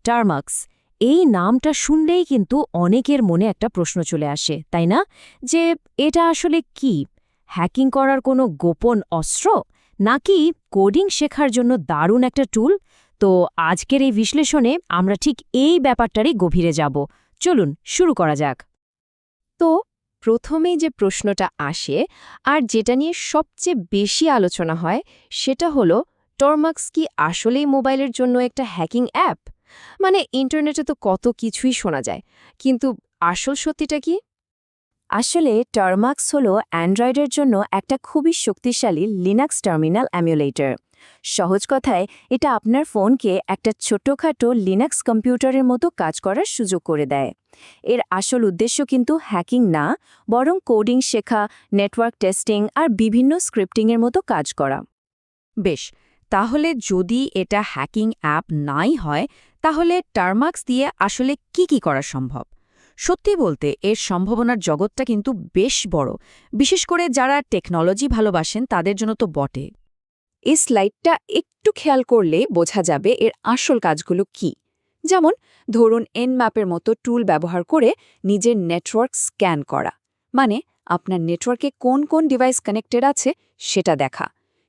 Termux এই নামটা শুনলেই কিন্তু অনেকের মনে একটা প্রশ্ন চলে আসে তাই না যে এটা আসলে কি হ্যাকিং করার কোনো গোপন অস্ত্র নাকি কোডিং শেখার জন্য দারুণ একটা টুল তো আজকের এই বিশ্লেষণে আমরা ঠিক এই ব্যাপারটারই গভীরে যাব চলুন শুরু করা যাক তো প্রথমেই যে প্রশ্নটা আসে আর যেটা নিয়ে সবচেয়ে বেশি আলোচনা হয় সেটা হলো টরমাক্স কি আসলেই মোবাইলের জন্য একটা হ্যাকিং অ্যাপ মানে ইন্টারনেটে তো কত কিছুই শোনা যায় কিন্তু আসল সত্যিটা কি আসলে টার্মাক্স হল অ্যান্ড্রয়েডের জন্য একটা খুবই শক্তিশালী লিনাক্স টার্মিনাল এমুলেটর সহজ কথায় এটা আপনার ফোনকে একটা ছোটখাটো লিনাক্স কম্পিউটারের মতো কাজ করার সুযোগ করে দেয় এর আসল উদ্দেশ্য কিন্তু হ্যাকিং না বরং কোডিং শেখা নেটওয়ার্ক টেস্টিং আর বিভিন্ন স্ক্রিপ্টিংয়ের মতো কাজ করা বেশ তাহলে যদি এটা হ্যাকিং অ্যাপ নাই হয় তাহলে টার্মাক্স দিয়ে আসলে কি করা সম্ভব সত্যি বলতে এর সম্ভাবনার জগৎটা কিন্তু বেশ বড় বিশেষ করে যারা টেকনোলজি ভালোবাসেন তাদের জন্য তো বটে এই স্লাইডটা একটু খেয়াল করলে বোঝা যাবে এর আসল কাজগুলো কি যেমন ধরুন ম্যাপের মতো টুল ব্যবহার করে নিজের নেটওয়ার্ক স্ক্যান করা মানে আপনার নেটওয়ার্কে কোন কোন ডিভাইস কানেক্টেড আছে সেটা দেখা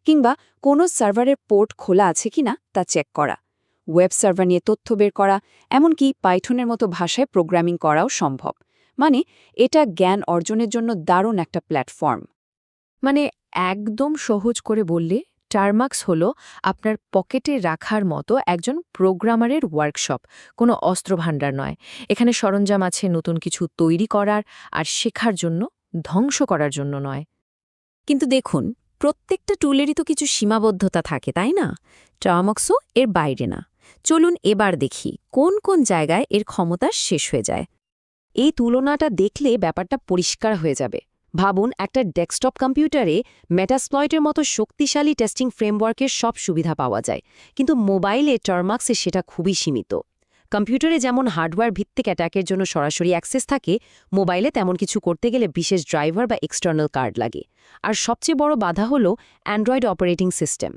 কিংবা কোনো সার্ভারের পোর্ট খোলা আছে কিনা তা চেক করা ওয়েব সার্ভার নিয়ে তথ্য বের করা এমনকি পাইথনের মতো ভাষায় প্রোগ্রামিং করাও সম্ভব মানে এটা জ্ঞান অর্জনের জন্য দারুণ একটা প্ল্যাটফর্ম মানে একদম সহজ করে বললে টার্মাক্স হল আপনার পকেটে রাখার মতো একজন প্রোগ্রামারের ওয়ার্কশপ কোনো অস্ত্রভাণ্ডার নয় এখানে সরঞ্জাম আছে নতুন কিছু তৈরি করার আর শেখার জন্য ধ্বংস করার জন্য নয় কিন্তু দেখুন প্রত্যেকটা টুলেরই তো কিছু সীমাবদ্ধতা থাকে তাই না টার্মাক্সও এর বাইরে না চলুন এবার দেখি কোন কোন জায়গায় এর ক্ষমতা শেষ হয়ে যায় এই তুলনাটা দেখলে ব্যাপারটা পরিষ্কার হয়ে যাবে ভাবুন একটা ডেস্কটপ কম্পিউটারে মেটাস্প্লয়েটের মতো শক্তিশালী টেস্টিং ফ্রেমওয়ার্কের সব সুবিধা পাওয়া যায় কিন্তু মোবাইলে টার্মাক্সে সেটা খুবই সীমিত কম্পিউটারে যেমন হার্ডওয়্যার ভিত্তিক অ্যাটাকের জন্য সরাসরি অ্যাক্সেস থাকে মোবাইলে তেমন কিছু করতে গেলে বিশেষ ড্রাইভার বা এক্সটার্নাল কার্ড লাগে আর সবচেয়ে বড় বাধা হল Android operating system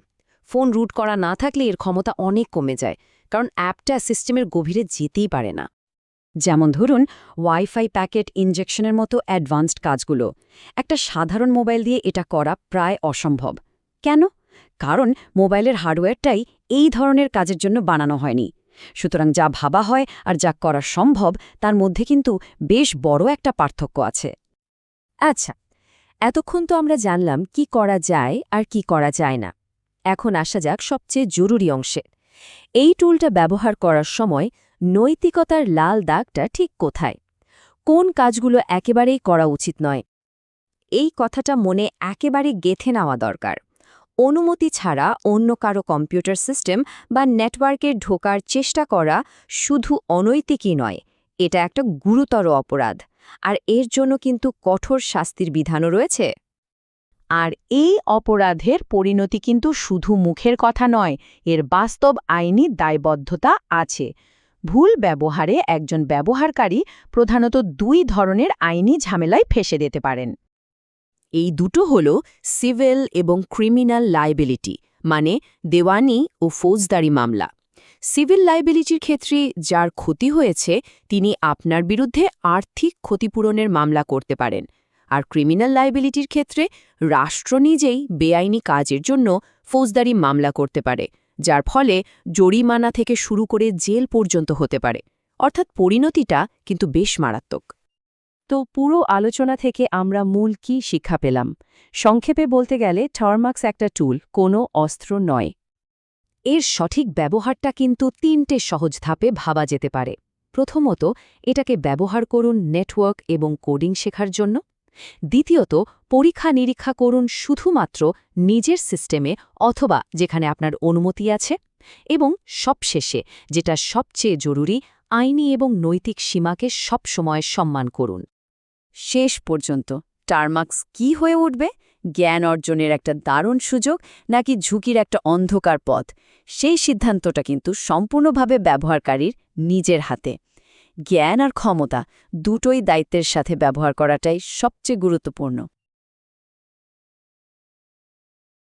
phone root করা না থাকলে এর ক্ষমতা অনেক কমে যায় কারণ অ্যাপটা সিস্টেমের গভীরে যেতেই পারে না যেমন ধরুন ওয়াইফাই প্যাকেট ইনজেকশনের মতো অ্যাডভান্সড কাজগুলো একটা সাধারণ মোবাইল দিয়ে এটা করা প্রায় অসম্ভব কেন কারণ মোবাইলের হার্ডওয়্যারটাই এই ধরনের কাজের জন্য বানানো হয়নি সুতরাং যা ভাবা হয় আর যা করা সম্ভব তার মধ্যে কিন্তু বেশ বড় একটা পার্থক্য আছে আচ্ছা এতক্ষণ তো আমরা জানলাম কি করা যায় আর কি করা যায় না এখন আসা যাক সবচেয়ে জরুরি অংশে এই টুলটা ব্যবহার করার সময় নৈতিকতার লাল দাগটা ঠিক কোথায় কোন কাজগুলো একেবারেই করা উচিত নয় এই কথাটা মনে একেবারে গেঁথে নেওয়া দরকার অনুমতি ছাড়া অন্য কারো কম্পিউটার সিস্টেম বা নেটওয়ার্কে ঢোকার চেষ্টা করা শুধু অনৈতিকই নয় এটা একটা গুরুতর অপরাধ আর এর জন্য কিন্তু কঠোর শাস্তির বিধানও রয়েছে আর এই অপরাধের পরিণতি কিন্তু শুধু মুখের কথা নয় এর বাস্তব আইনি দায়বদ্ধতা আছে ভুল ব্যবহারে একজন ব্যবহারকারী প্রধানত দুই ধরনের আইনি ঝামেলায় ফেঁসে যেতে পারেন এই দুটো হল সিভিল এবং ক্রিমিনাল লায়াবিলিটি মানে দেওয়ানি ও ফৌজদারি মামলা সিভিল লায়াবিলিটির ক্ষেত্রে যার ক্ষতি হয়েছে তিনি আপনার বিরুদ্ধে আর্থিক ক্ষতিপূরণের মামলা করতে পারেন আর ক্রিমিনাল লায়াবিলিটির ক্ষেত্রে রাষ্ট্র নিজেই বেআইনি কাজের জন্য ফৌজদারি মামলা করতে পারে যার ফলে জরিমানা থেকে শুরু করে জেল পর্যন্ত হতে পারে অর্থাৎ পরিণতিটা কিন্তু বেশ মারাত্মক তো পুরো আলোচনা থেকে আমরা মূল কি শিক্ষা পেলাম সংক্ষেপে বলতে গেলে টার্মাক্স একটা টুল কোনো অস্ত্র নয় এর সঠিক ব্যবহারটা কিন্তু তিনটে সহজ ধাপে ভাবা যেতে পারে প্রথমত এটাকে ব্যবহার করুন নেটওয়ার্ক এবং কোডিং শেখার জন্য দ্বিতীয়ত পরীক্ষা নিরীক্ষা করুন শুধুমাত্র নিজের সিস্টেমে অথবা যেখানে আপনার অনুমতি আছে এবং সবশেষে যেটা সবচেয়ে জরুরি আইনি এবং নৈতিক সীমাকে সবসময় সম্মান করুন শেষ পর্যন্ত টার্মাক্স কি হয়ে উঠবে জ্ঞান অর্জনের একটা দারুণ সুযোগ নাকি ঝুঁকির একটা অন্ধকার পথ সেই সিদ্ধান্তটা কিন্তু সম্পূর্ণভাবে ব্যবহারকারীর নিজের হাতে জ্ঞান আর ক্ষমতা দুটোই দায়িত্বের সাথে ব্যবহার করাটাই সবচেয়ে গুরুত্বপূর্ণ